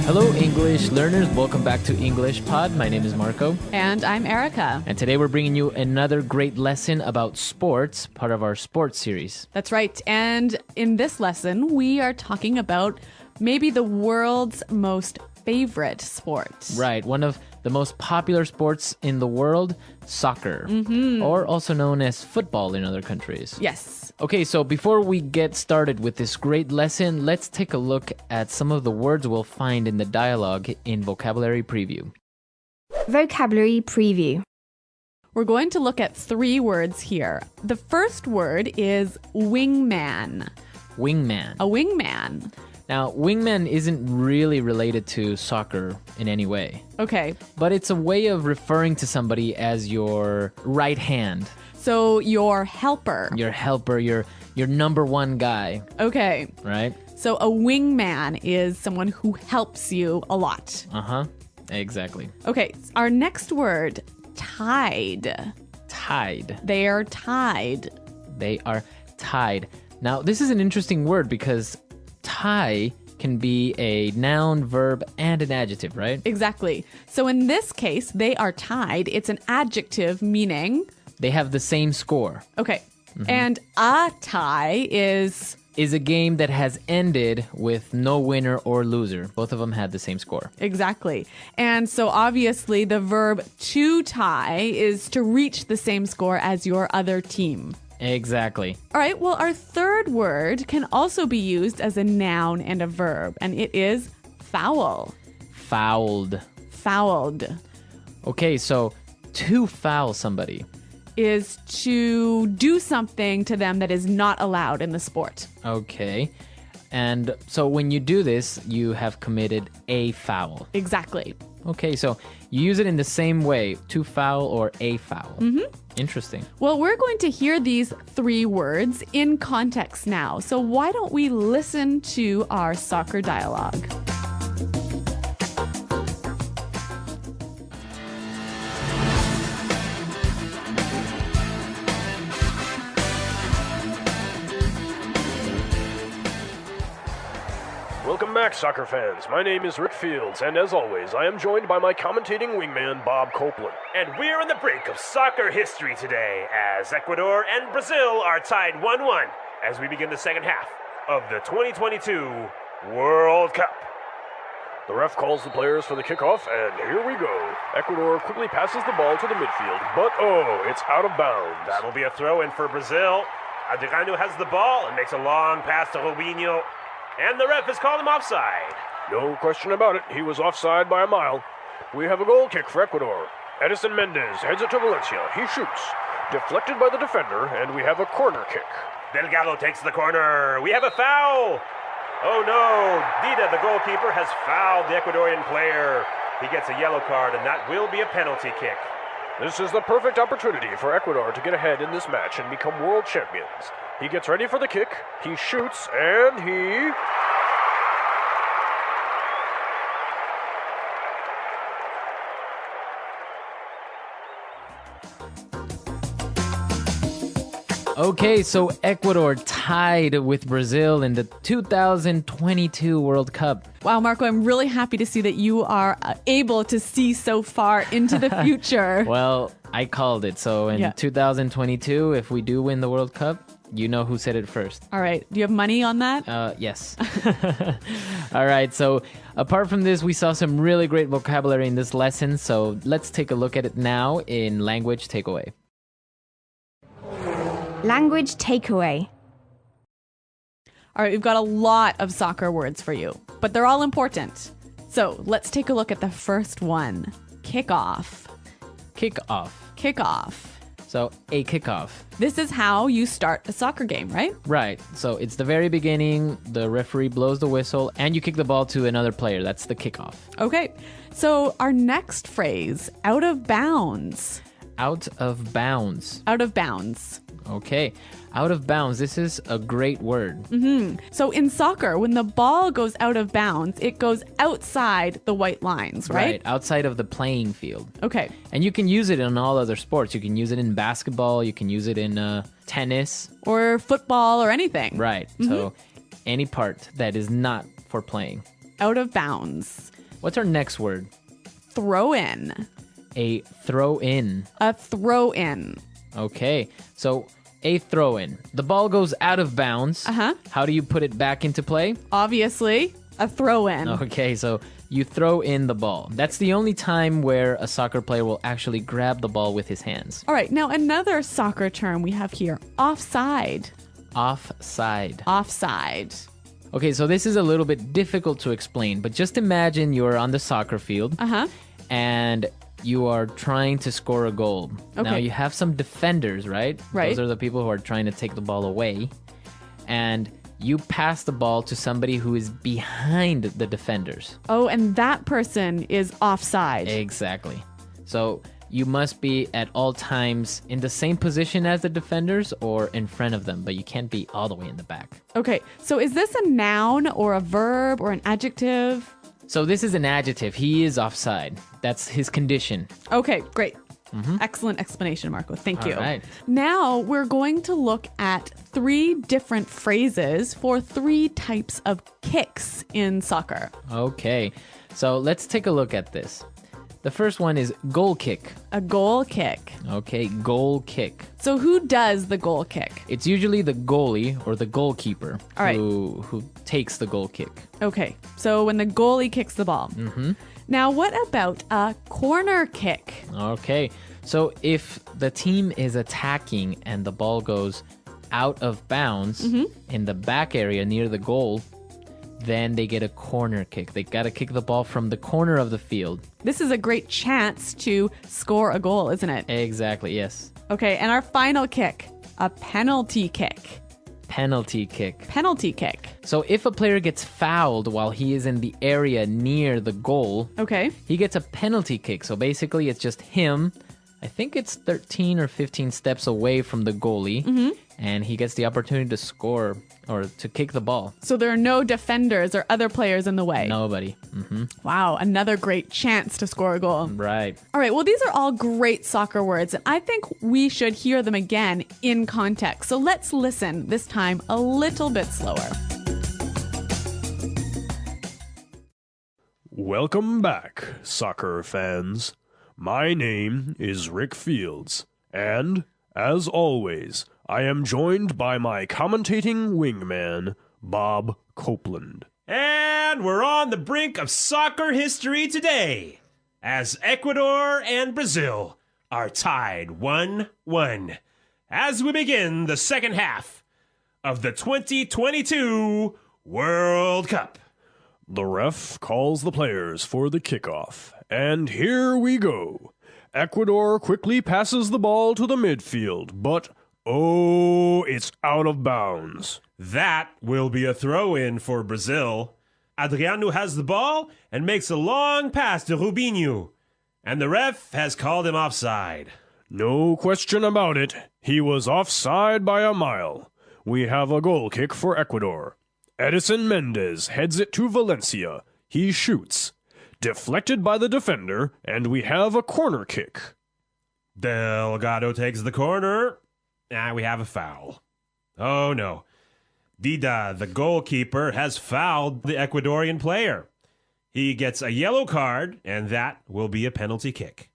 Hello, English learners. Welcome back to English Pod. My name is Marco. And I'm Erica. And today we're bringing you another great lesson about sports, part of our sports series. That's right. And in this lesson, we are talking about maybe the world's most favorite sport. Right. One of the most popular sports in the world, soccer, or also known as football in other countries. Yes. Okay, so before we get started with this great lesson, let's take a look at some of the words we'll find in the dialogue in Vocabulary Preview. Vocabulary Preview. We're going to look at 3 words here. The first word is wingman. Wingman. A wingman. Now, wingman isn't really related to soccer in any way. Okay. But it's a way of referring to somebody as your right hand. So your helper. Your helper, your number one guy. Okay. Right? So a wingman is someone who helps you a lot. Uh-huh. Exactly. Okay. Our next word, tied. Tied. They are tied. They are tied. Now, this is an interesting word because tie can be a noun, verb, and an adjective, right? Exactly. So in this case, they are tied. It's an adjective meaning... They have the same score. Okay. And a tie is a game that has ended with no winner or loser. Both of them had the same score. exactly. And so obviously the verb to tie is to reach the same score as your other team. Exactly. All right. Well, our third word can also be used as a noun and a verb, and it is foul. Fouled. Fouled Okay, so to foul somebody. is to do something to them that is not allowed in the sport. Okay. And so when you do this, you have committed a foul. Exactly. Okay, so you use it in the same way, to foul or a foul. Interesting. Well, we're going to hear these 3 words in context now. So why don't we listen to our soccer dialogue? Welcome back, soccer fans. My name is Rick Fields, and as always, I am joined by my commentating wingman, Bob Copeland. And we're on the brink of soccer history today, as Ecuador and Brazil are tied 1-1 as we begin the second half of the 2022 World Cup. The ref calls the players for the kickoff, and here we go. Ecuador quickly passes the ball to the midfield, but it's out of bounds. That'll be a throw-in for Brazil. Adriano has the ball and makes a long pass to Robinho. And the ref has called him offside. No question about it, he was offside by a mile. We have a goal kick for Ecuador. Edison Mendez heads it to Valencia. He shoots. Deflected by the defender, and we have a corner kick. Delgado takes the corner. We have a foul. Oh no, Dida, the goalkeeper, has fouled the Ecuadorian player. He gets a yellow card, and that will be a penalty kick. This is the perfect opportunity for Ecuador to get ahead in this match and become world champions. He gets ready for the kick, he shoots, and he... Okay, so Ecuador tied with Brazil in the 2022 World Cup. Wow, Marco, I'm really happy to see that you are able to see so far into the future. Well, I called it. So in 2022, if we do win the World Cup, you know who said it first. All right. Do you have money on that? Yes. All right. So apart from this, we saw some really great vocabulary in this lesson. So let's take a look at it now in Language Takeaway. Language Takeaway. All right. We've got a lot of soccer words for you, but they're all important. So let's take a look at the first one. Kickoff. Kickoff. Kickoff. So a kickoff. This is how you start a soccer game, right? Right. So it's the very beginning, the referee blows the whistle, and you kick the ball to another player. That's the kickoff. Okay. So our next phrase, out of bounds. Out of bounds. Out of bounds. Okay. Out of bounds. This is a great word. So in soccer, when the ball goes out of bounds, it goes outside the white lines, right? Outside of the playing field. Okay. And you can use it in all other sports. You can use it in basketball. You can use it in tennis. Or football or anything. Right. So any part that is not for playing. Out of bounds. What's our next word? Throw in. A throw in. A throw in. Okay, so a throw in. The ball goes out of bounds. Uh-huh. How do you put it back into play? Obviously, a throw in. Okay, so you throw in the ball. That's the only time where a soccer player will actually grab the ball with his hands. All right, now another soccer term we have here, offside. Offside. Offside. Okay, so this is a little bit difficult to explain, but just imagine you're on the soccer field and you are trying to score a goal. Okay. Now you have some defenders, right? Right. Those are the people who are trying to take the ball away. And you pass the ball to somebody who is behind the defenders. Oh, and that person is offside. Exactly. So you must be at all times in the same position as the defenders or in front of them, but you can't be all the way in the back. Okay, so is this a noun or a verb or an adjective? So this is an adjective. He is offside. That's his condition. Okay, great. Excellent explanation, Marco. Thank you. All right. Now we're going to look at 3 different phrases for 3 types of kicks in soccer. Okay, so let's take a look at this. The first one is goal kick. A goal kick. Okay, goal kick. So who does the goal kick? It's usually the goalie or the goalkeeper All right. who takes the goal kick. Okay, so when the goalie kicks the ball. Now, what about a corner kick? Okay, so if the team is attacking and the ball goes out of bounds in the back area near the goal, then they get a corner kick. They got to kick the ball from the corner of the field. This is a great chance to score a goal, isn't it? Exactly, yes. Okay, and our final kick, a penalty kick. Penalty kick. Penalty kick. So if a player gets fouled while he is in the area near the goal, Okay. he gets a penalty kick. So basically it's just him. I think it's 13 or 15 steps away from the goalie. And he gets the opportunity to score or to kick the ball. So there are no defenders or other players in the way. Nobody. Wow, another great chance to score a goal. Right. All right, well, these are all great soccer words, and I think we should hear them again in context. So let's listen, this time a little bit slower. Welcome back, soccer fans. My name is Rick Fields, and, as always, I am joined by my commentating wingman, Bob Copeland. And we're on the brink of soccer history today, as Ecuador and Brazil are tied 1-1 as we begin the second half of the 2022 World Cup. The ref calls the players for the kickoff, and here we go. Ecuador quickly passes the ball to the midfield, but oh, it's out of bounds. That will be a throw-in for Brazil. Adriano has the ball and makes a long pass to Robinho, and the ref has called him offside. No question about it. He was offside by a mile. We have a goal kick for Ecuador. Edison Mendez heads it to Valencia. He shoots. Deflected by the defender, and we have a corner kick. Delgado takes the corner. We have a foul. Oh no. Dida, the goalkeeper, has fouled the Ecuadorian player. He gets a yellow card, and that will be a penalty kick.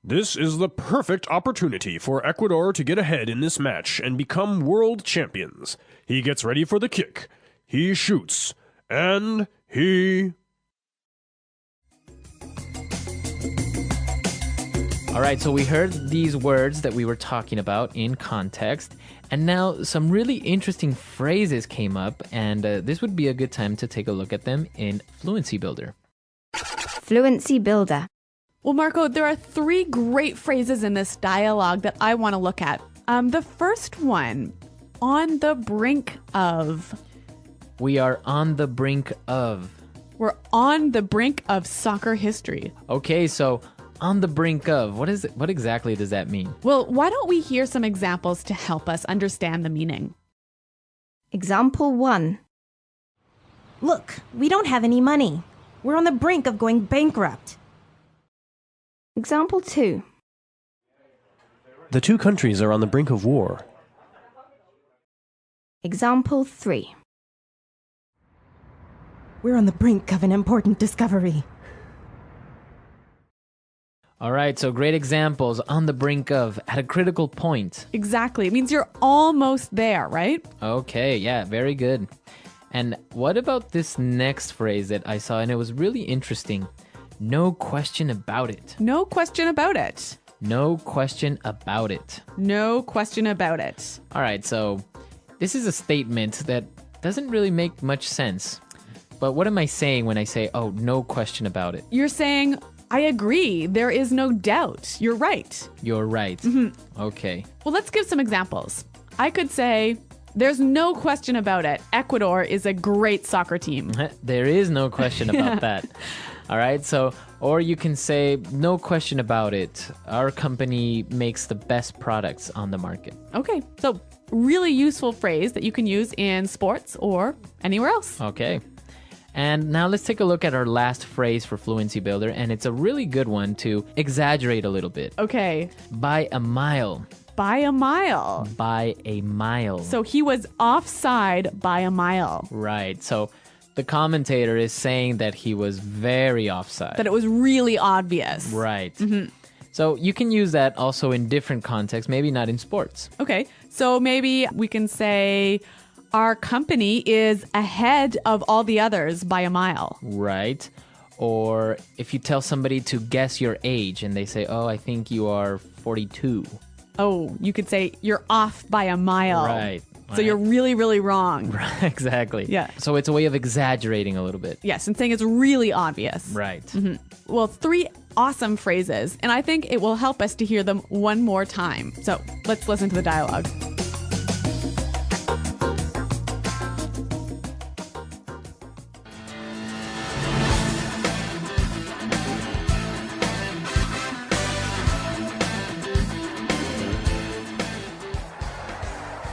This is the perfect opportunity for Ecuador to get ahead in this match and become world champions. He gets ready for the kick. He shoots. And he... All right, so we heard these words that we were talking about in context, and now some really interesting phrases came up, and this would be a good time to take a look at them in Fluency Builder. Fluency Builder. Well, Marco, there are 3 great phrases in this dialogue that I want to look at. The first one, on the brink of. We are on the brink of. We're on the brink of soccer history. Okay, so on the brink of, what exactly does that mean? Well, why don't we hear some examples to help us understand the meaning? Example 1. Look, we don't have any money. We're on the brink of going bankrupt. Example 2. The two countries are on the brink of war. Example 3. We're on the brink of an important discovery. All right, so great examples on the brink of, at a critical point. Exactly. It means you're almost there, right? Okay, yeah, very good. And what about this next phrase that I saw, and it was really interesting? No question about it. No question about it. No question about it. No question about it. All right, so this is a statement that doesn't really make much sense. But what am I saying when I say, oh, no question about it? You're saying, I agree. There is no doubt. You're right. You're right. Okay. Well, let's give some examples. I could say, there's no question about it. Ecuador is a great soccer team. There is no question about that. All right. So, or you can say, no question about it. Our company makes the best products on the market. Okay. So, really useful phrase that you can use in sports or anywhere else. Okay. And now let's take a look at our last phrase for Fluency Builder, and it's a really good one to exaggerate a little bit. Okay. By a mile. By a mile. By a mile. So he was offside by a mile. Right. So the commentator is saying that he was very offside. That it was really obvious. Right. So you can use that also in different contexts, maybe not in sports. Okay. So maybe we can say, our company is ahead of all the others by a mile. Right. Or if you tell somebody to guess your age and they say, oh, I think you are 42. Oh, you could say you're off by a mile. Right. So you're really, really wrong. Right. Exactly. Yeah. So it's a way of exaggerating a little bit. Yes, and saying it's really obvious. Right. Well, 3 awesome phrases, and I think it will help us to hear them one more time. So let's listen to the dialogue.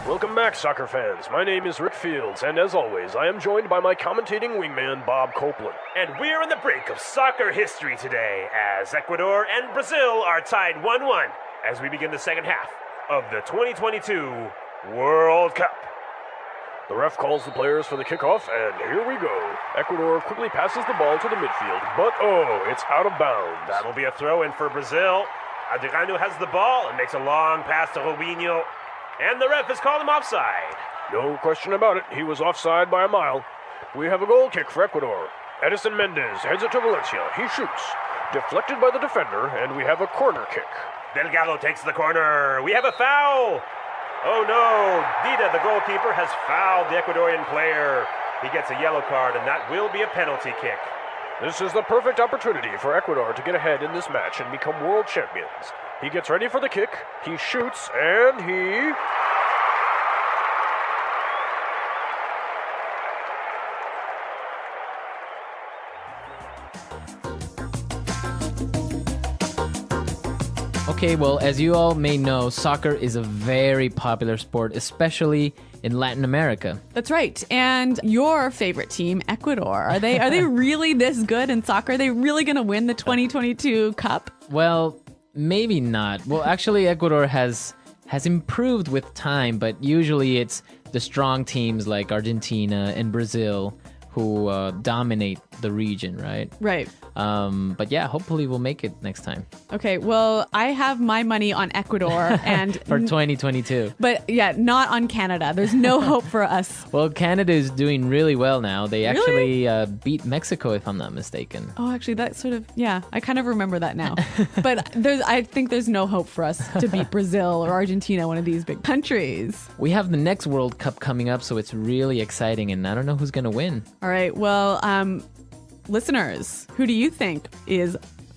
Welcome back, soccer fans. My name is Rick Fields, and as always, I am joined by my commentating wingman, Bob Copeland. And we're on the brink of soccer history today as Ecuador and Brazil are tied 1-1 as we begin the second half of the 2022 World Cup. The ref calls the players for the kickoff, and here we go. Ecuador quickly passes the ball to the midfield, but oh, it's out of bounds. That'll be a throw-in for Brazil. Adriano has the ball and makes a long pass to Robinho. And the ref has called him offside. No question about it, he was offside by a mile. We have a goal kick for Ecuador. Edison Mendez heads it to Valencia. He shoots. Deflected by the defender, and we have a corner kick. Delgado takes the corner. We have a foul. Oh no, Dida, the goalkeeper, has fouled the Ecuadorian player. He gets a yellow card, and that will be a penalty kick. This is the perfect opportunity for Ecuador to get ahead in this match and become world champions. He gets ready for the kick, he shoots, and he... Okay, well, as you all may know, soccer is a very popular sport, especially in Latin America. That's right. And your favorite team, Ecuador, are they really this good in soccer? Are they really going to win the 2022 Cup? Well, maybe not. Well, actually, Ecuador has improved with time, but usually it's the strong teams like Argentina and Brazil who dominate the region, right? Right. But yeah, hopefully we'll make it next time. Okay, well, I have my money on Ecuador and for 2022. But yeah, not on Canada. There's no hope for us. Well, Canada is doing really well now. They actually beat Mexico, if I'm not mistaken. Oh, actually, that sort of, yeah, I kind of remember that now. But I think there's no hope for us to beat Brazil or Argentina, one of these big countries. We have the next World Cup coming up, so it's really exciting, and I don't know who's going to win. All right, well, listeners, who do you think is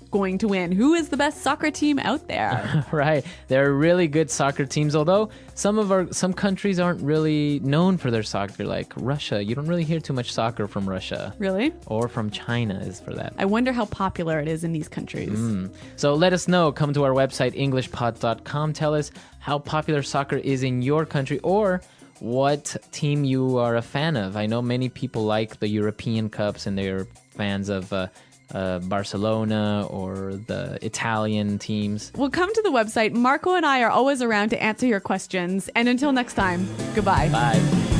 going to win? Who is the best soccer team out there? Right. There are really good soccer teams, although some countries aren't really known for their soccer, like Russia. You don't really hear too much soccer from Russia. Really? Or from China, is for that. I wonder how popular it is in these countries. So let us know. Come to our website, englishpod.com. Tell us how popular soccer is in your country, or what team you are a fan of. I know many people like the European Cups and they're fans of Barcelona or the Italian teams. Well, come to the website. Marco and I are always around to answer your questions. And until next time, goodbye. Bye.